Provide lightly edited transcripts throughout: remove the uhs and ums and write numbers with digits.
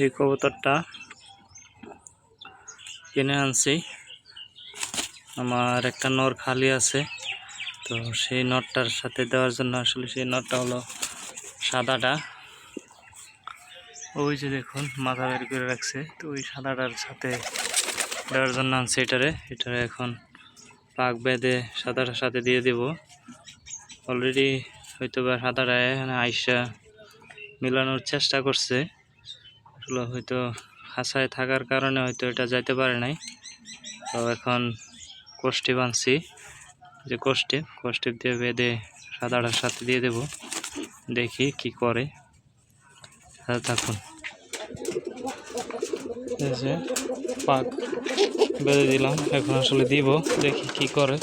এই কবুতরটা কিনে আনছি। আমার একটা নর খালি আছে, তো সেই নটটার সাথে দেওয়ার জন্য আসলে সেই নটটা হলো সাদাটা। ওই যে দেখুন মাথা বের করে রাখছে, তো ওই সাদাটার সাথে দেওয়ার জন্য আনছি এটারে এখন পাক বেঁধে সাদাটার সাথে দিয়ে দেব। অলরেডি হয়তো বা সাদাটা আইসা মিলানোর চেষ্টা করছে, আসলে হয়তো খাঁচায় থাকার কারণে হয়তো এটা যাইতে পারে নাই। তো এখন কোষ্টি বাঁধছি, যে কোষ্টি দিয়ে বেঁধে সাদাটার সাথে দিয়ে দেব, দেখি কি করে। থাকুন, এই যে পাক বেঁধে দিলাম, এখন আসলে দিব, দেখি কি করে।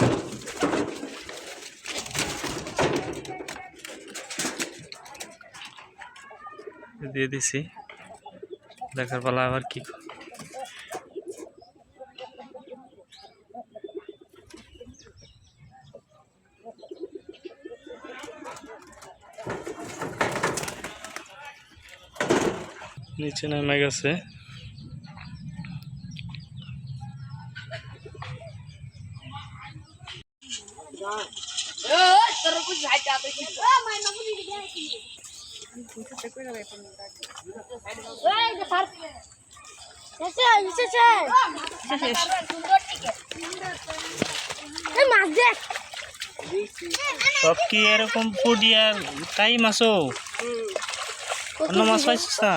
দিয়ে দিছি, দেখার পালা আবার কি নিচে নেমে গেছে। সব কি এরকম পুডিয়া তাই মাছও অন্য মাছ পাইছিস না?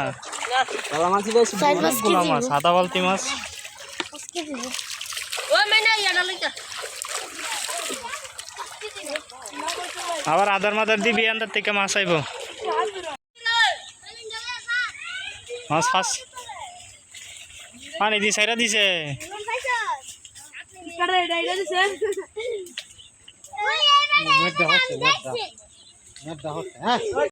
অনেকগুলো মাছ, আধা বালতি মাছ। আবার আধার মাদার দিবি, আন্দার থেকে মাছ আইব। মাছ ফাঁস পানি দি সাইরা দিছে।